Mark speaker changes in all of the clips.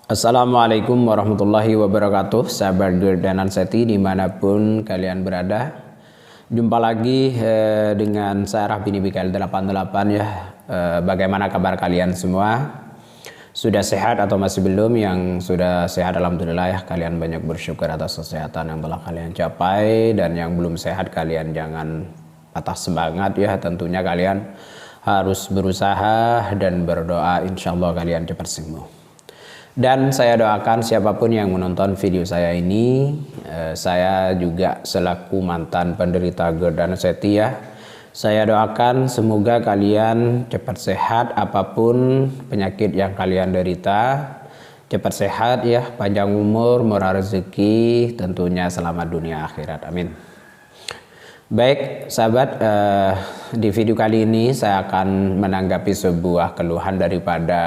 Speaker 1: Assalamualaikum warahmatullahi wabarakatuh, sahabat GERD dan Anseti dimanapun kalian berada. Jumpa lagi dengan saya Rahbini BKL 88 ya. Bagaimana kabar kalian semua? Sudah sehat atau masih belum? Yang sudah sehat alhamdulillah ya, kalian banyak bersyukur atas kesehatan yang telah kalian capai. Dan yang belum sehat kalian jangan patah semangat ya, tentunya kalian harus berusaha dan berdoa, insya Allah kalian cepat sembuh. Dan saya doakan siapapun yang menonton video saya ini, saya juga selaku mantan penderita GERD dan Anseti ya, saya doakan semoga kalian cepat sehat apapun penyakit yang kalian derita, cepat sehat ya, panjang umur, murah rezeki, tentunya selamat dunia akhirat, amin. Baik sahabat, di video kali ini saya akan menanggapi sebuah keluhan daripada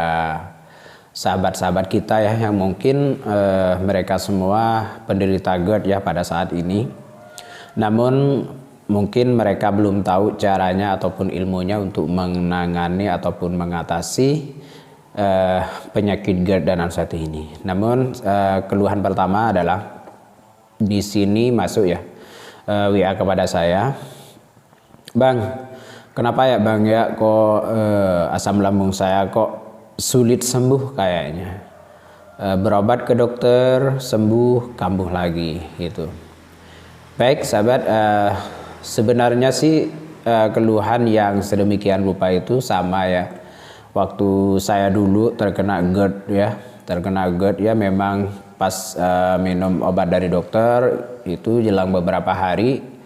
Speaker 1: sahabat-sahabat kita ya, yang mungkin mereka semua penderita GERD ya pada saat ini. Namun mungkin mereka belum tahu caranya ataupun ilmunya untuk menangani ataupun mengatasi penyakit GERD dan Anseti ini. Namun keluhan pertama adalah di sini masuk ya WA kepada saya, "Bang, kenapa ya Bang ya kok asam lambung saya kok sulit sembuh kayaknya, berobat ke dokter sembuh kambuh lagi gitu." Baik sahabat, sebenarnya sih keluhan yang sedemikian rupa itu sama ya waktu saya dulu terkena GERD ya, memang pas minum obat dari dokter itu jelang beberapa hari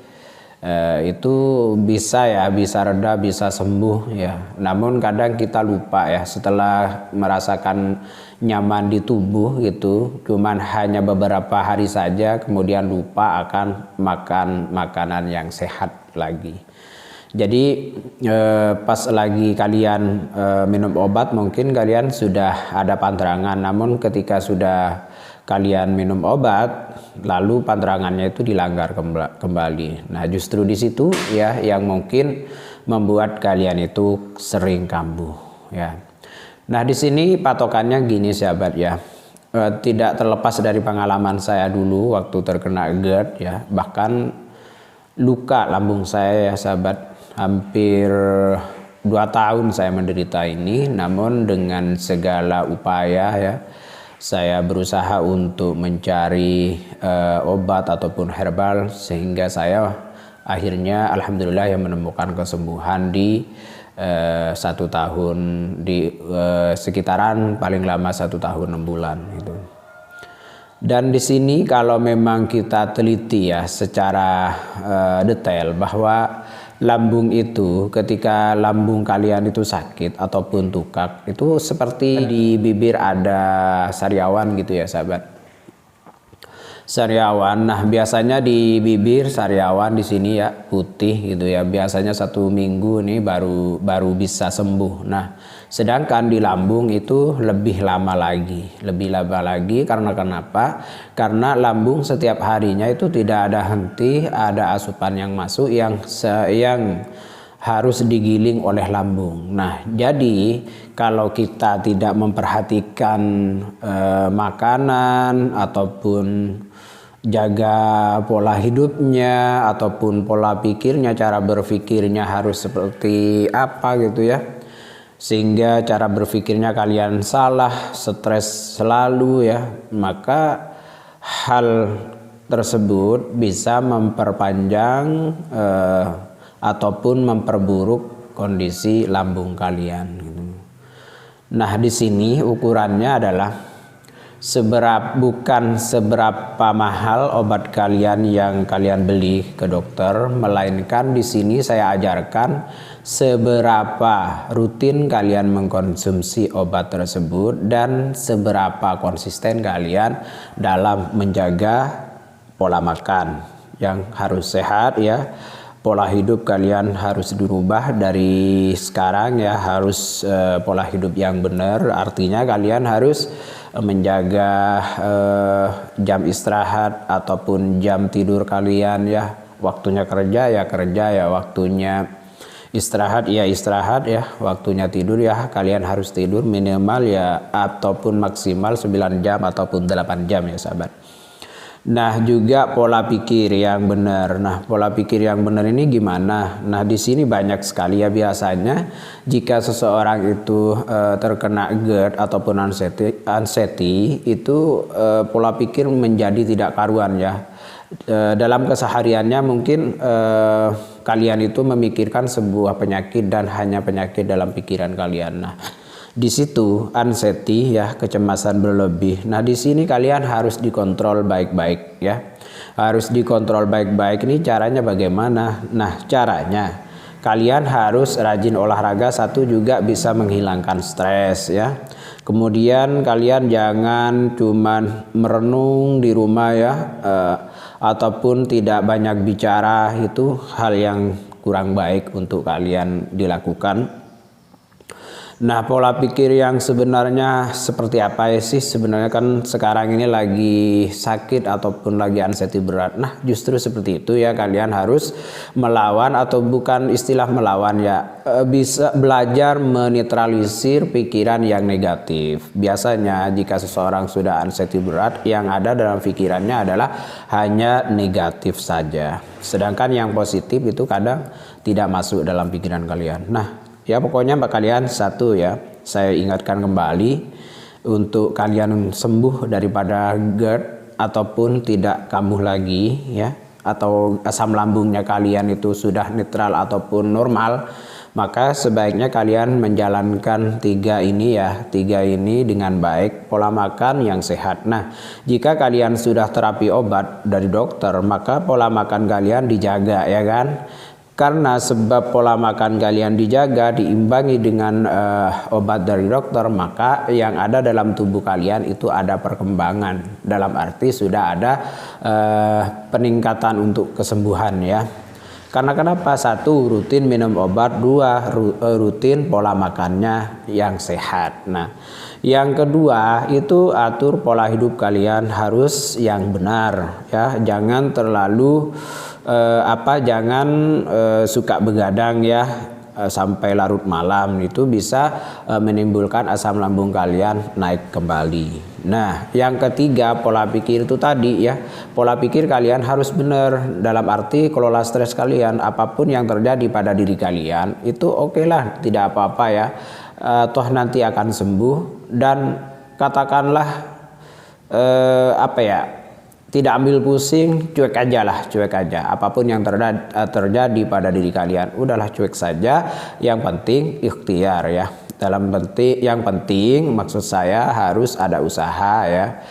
Speaker 1: itu bisa reda, bisa sembuh ya. Namun kadang kita lupa ya, setelah merasakan nyaman di tubuh gitu, cuman hanya beberapa hari saja kemudian lupa akan makan makanan yang sehat lagi. Jadi pas lagi kalian minum obat mungkin kalian sudah ada panterangan, namun ketika sudah kalian minum obat lalu panterangannya itu dilanggar kembali. Nah, justru di situ ya yang mungkin membuat kalian itu sering kambuh ya. Nah, di sini patokannya gini sahabat ya. Tidak terlepas dari pengalaman saya dulu waktu terkena GERD ya, bahkan luka lambung saya ya sahabat, hampir 2 tahun saya menderita ini. Namun dengan segala upaya ya, saya berusaha untuk mencari obat ataupun herbal sehingga saya akhirnya alhamdulillah yang menemukan kesembuhan di 1 tahun, di sekitaran paling lama 1 tahun 6 bulan gitu. Dan di sini kalau memang kita teliti ya secara detail bahwa lambung itu, ketika lambung kalian itu sakit ataupun tukak, itu seperti di bibir ada sariawan gitu ya sahabat. Sariawan, nah biasanya di bibir sariawan di sini ya putih gitu ya, biasanya 1 minggu nih baru bisa sembuh. Nah, sedangkan di lambung itu lebih lama lagi karena kenapa? Karena lambung setiap harinya itu tidak ada henti, ada asupan yang masuk yang harus digiling oleh lambung. Nah, jadi kalau kita tidak memperhatikan makanan ataupun jaga pola hidupnya ataupun pola pikirnya, cara berpikirnya harus seperti apa gitu ya, sehingga cara berpikirnya kalian salah, stres selalu ya, maka hal tersebut bisa memperpanjang ataupun memperburuk kondisi lambung kalian gitu. Nah, di sini ukurannya adalah bukan seberapa mahal obat kalian yang kalian beli ke dokter, melainkan di sini saya ajarkan seberapa rutin kalian mengkonsumsi obat tersebut dan seberapa konsisten kalian dalam menjaga pola makan yang harus sehat ya. Pola hidup kalian harus dirubah dari sekarang ya, harus pola hidup yang benar, artinya kalian harus menjaga jam istirahat ataupun jam tidur kalian ya, waktunya kerja ya, waktunya Istirahat ya istirahat ya, waktunya tidur ya kalian harus tidur minimal ya ataupun maksimal 9 jam ataupun 8 jam ya sahabat. Nah juga pola pikir yang benar. Nah pola pikir yang benar ini gimana? Nah di sini banyak sekali ya, biasanya jika seseorang itu terkena GERD ataupun anxiety itu pola pikir menjadi tidak karuan ya. Dalam kesehariannya mungkin kalian itu memikirkan sebuah penyakit dan hanya penyakit dalam pikiran kalian. Nah di situ anxiety ya, kecemasan berlebih. Nah di sini kalian harus dikontrol baik-baik ya, harus dikontrol baik-baik. Ini caranya bagaimana? Nah caranya kalian harus rajin olahraga, satu juga bisa menghilangkan stres ya. Kemudian kalian jangan cuman merenung di rumah ya, ataupun tidak banyak bicara, itu hal yang kurang baik untuk kalian dilakukan. Nah pola pikir yang sebenarnya seperti apa ya sih? Sebenarnya kan sekarang ini lagi sakit ataupun lagi anxiety berat. Nah justru seperti itu ya, kalian harus melawan, atau bukan istilah melawan ya, bisa belajar menetralisir pikiran yang negatif. Biasanya jika seseorang sudah anxiety berat, yang ada dalam pikirannya adalah hanya negatif saja. Sedangkan yang positif itu kadang tidak masuk dalam pikiran kalian. Nah ya pokoknya kalian satu ya, saya ingatkan kembali, untuk kalian sembuh daripada GERD ataupun tidak kambuh lagi ya, atau asam lambungnya kalian itu sudah netral ataupun normal, maka sebaiknya kalian menjalankan tiga ini dengan baik, pola makan yang sehat. Nah jika kalian sudah terapi obat dari dokter, maka pola makan kalian dijaga ya kan. Karena sebab pola makan kalian dijaga, diimbangi dengan obat dari dokter, maka yang ada dalam tubuh kalian itu ada perkembangan. Dalam arti sudah ada peningkatan untuk kesembuhan ya. Karena kenapa? Satu, rutin minum obat. Dua, rutin pola makannya yang sehat. Nah yang kedua itu atur pola hidup kalian harus yang benar ya. Jangan terlalu jangan suka begadang ya sampai larut malam, itu bisa menimbulkan asam lambung kalian naik kembali. Nah yang ketiga pola pikir itu tadi ya, pola pikir kalian harus benar, dalam arti kelola stres kalian. Apapun yang terjadi pada diri kalian itu oke lah, tidak apa-apa ya, toh nanti akan sembuh. Dan katakanlah tidak ambil pusing, cuek aja lah, cuek aja. Apapun yang terjadi pada diri kalian, udahlah cuek saja. Yang penting ikhtiar ya. Yang penting maksud saya harus ada usaha ya,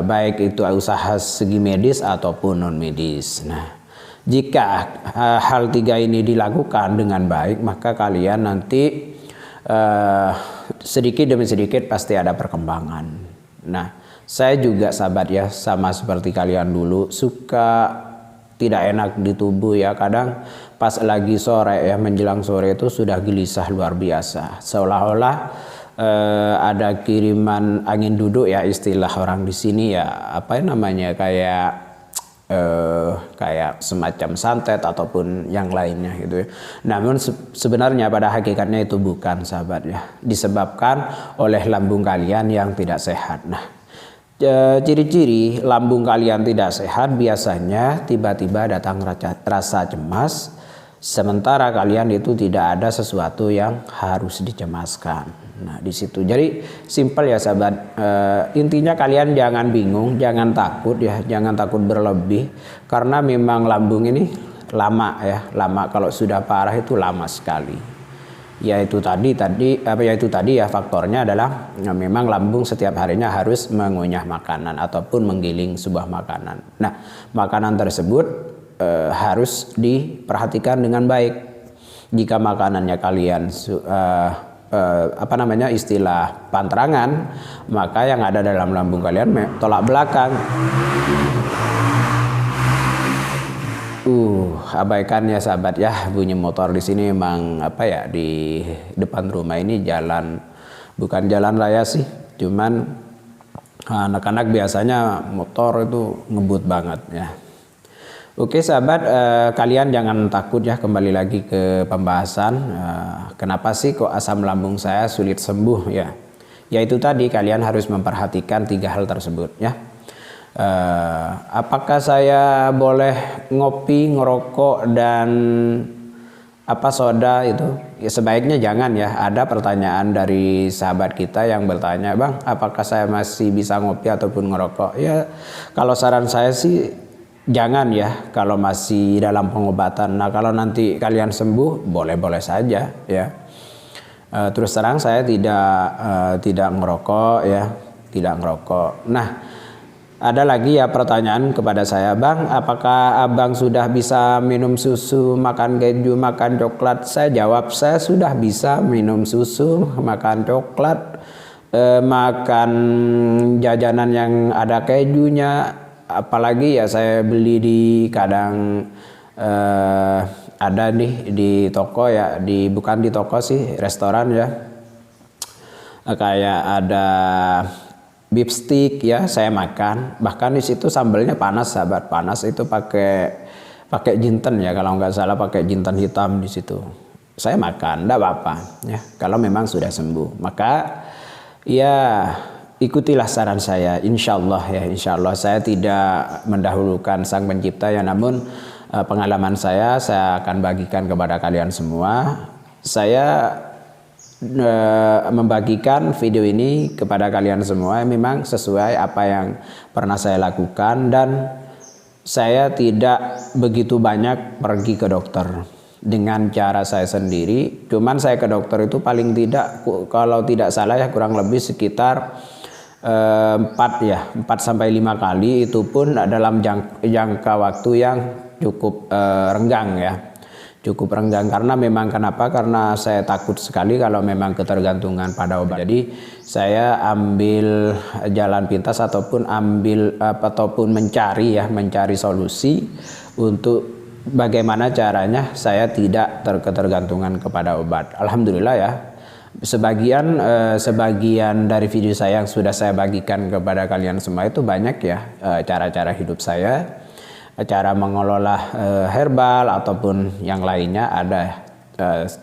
Speaker 1: baik itu usaha segi medis ataupun non medis. Nah jika hal tiga ini dilakukan dengan baik, maka kalian nanti sedikit demi sedikit pasti ada perkembangan. Nah saya juga sahabat ya, sama seperti kalian dulu, suka tidak enak di tubuh ya. Kadang pas lagi sore ya, menjelang sore itu sudah gelisah luar biasa, seolah-olah ada kiriman angin duduk ya, istilah orang di sini ya, apa namanya, kayak semacam santet ataupun yang lainnya gitu ya. Namun sebenarnya pada hakikatnya itu bukan sahabat ya, disebabkan oleh lambung kalian yang tidak sehat. Nah ciri-ciri lambung kalian tidak sehat biasanya tiba-tiba datang rasa cemas, sementara kalian itu tidak ada sesuatu yang harus dicemaskan. Nah di situ jadi simpel ya sahabat, intinya kalian jangan bingung, jangan takut ya, jangan takut berlebih, karena memang lambung ini lama kalau sudah parah itu lama sekali. Yaitu tadi ya, faktornya adalah memang lambung setiap harinya harus mengunyah makanan ataupun menggiling sebuah makanan. Nah makanan tersebut harus diperhatikan dengan baik. Jika makanannya kalian istilah pantrangan, maka yang ada dalam lambung kalian tolak belakang. Abaikan ya sahabat ya, bunyi motor di sini memang di depan rumah ini bukan jalan raya sih, cuman anak-anak biasanya motor itu ngebut banget ya. Oke sahabat, kalian jangan takut ya, kembali lagi ke pembahasan. Kenapa sih kok asam lambung saya sulit sembuh ya? Yaitu tadi kalian harus memperhatikan 3 hal tersebut ya. Apakah saya boleh ngopi, ngerokok dan soda itu? Ya sebaiknya jangan ya. Ada pertanyaan dari sahabat kita yang bertanya, "Bang, apakah saya masih bisa ngopi ataupun ngerokok?" Ya, kalau saran saya sih jangan ya kalau masih dalam pengobatan. Nah, kalau nanti kalian sembuh boleh-boleh saja ya. Terus terang saya tidak ngerokok ya, tidak ngerokok. Nah, ada lagi ya pertanyaan kepada saya, "Bang, apakah abang sudah bisa minum susu, makan keju, makan coklat?" Saya jawab, saya sudah bisa minum susu, makan coklat, makan jajanan yang ada kejunya. Apalagi ya saya beli di kadang ada nih di toko ya, bukan di toko sih, restoran ya, kayak ada beef stick ya, saya makan. Bahkan di situ sambelnya panas sahabat, panas itu pakai jinten ya, kalau nggak salah pakai jinten hitam di situ. Saya makan, enggak apa-apa ya. Kalau memang sudah sembuh, maka ya ikutilah saran saya, insya Allah ya, insya Allah saya tidak mendahulukan Sang Pencipta ya, namun pengalaman saya akan bagikan kepada kalian semua. Saya membagikan video ini kepada kalian semua memang sesuai apa yang pernah saya lakukan, dan saya tidak begitu banyak pergi ke dokter. Dengan cara saya sendiri, cuman saya ke dokter itu paling tidak, kalau tidak salah ya, kurang lebih sekitar 4 sampai 5 kali, itu pun dalam jangka waktu yang cukup renggang ya, cukup renggang. Karena memang kenapa? Karena saya takut sekali kalau memang ketergantungan pada obat. Jadi saya ambil jalan pintas ataupun mencari solusi untuk bagaimana caranya saya tidak ketergantungan kepada obat. Alhamdulillah ya. Sebagian dari video saya yang sudah saya bagikan kepada kalian semua itu banyak ya, cara-cara hidup saya, cara mengelola herbal ataupun yang lainnya ada.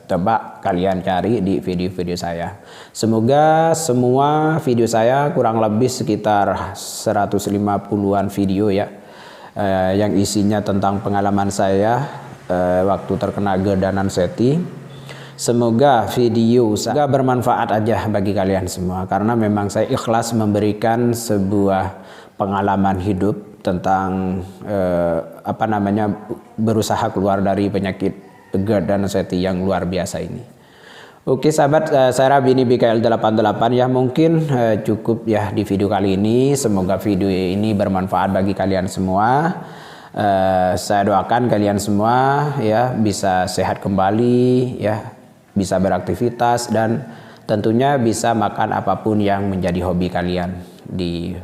Speaker 1: Coba kalian cari di video-video saya. Semoga semua video saya kurang lebih sekitar 150-an video ya, yang isinya tentang pengalaman saya waktu terkena GERD dan SETI. Semoga video saya bermanfaat aja bagi kalian semua, karena memang saya ikhlas memberikan sebuah pengalaman hidup tentang berusaha keluar dari penyakit GERD dan SETI yang luar biasa ini. Oke sahabat, saya Bini BKL 88 ya, mungkin cukup ya di video kali ini. Semoga video ini bermanfaat bagi kalian semua. Saya doakan kalian semua ya bisa sehat kembali ya, bisa beraktivitas, dan tentunya bisa makan apapun yang menjadi hobi kalian di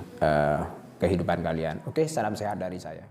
Speaker 1: kehidupan kalian. Oke, salam sehat dari saya.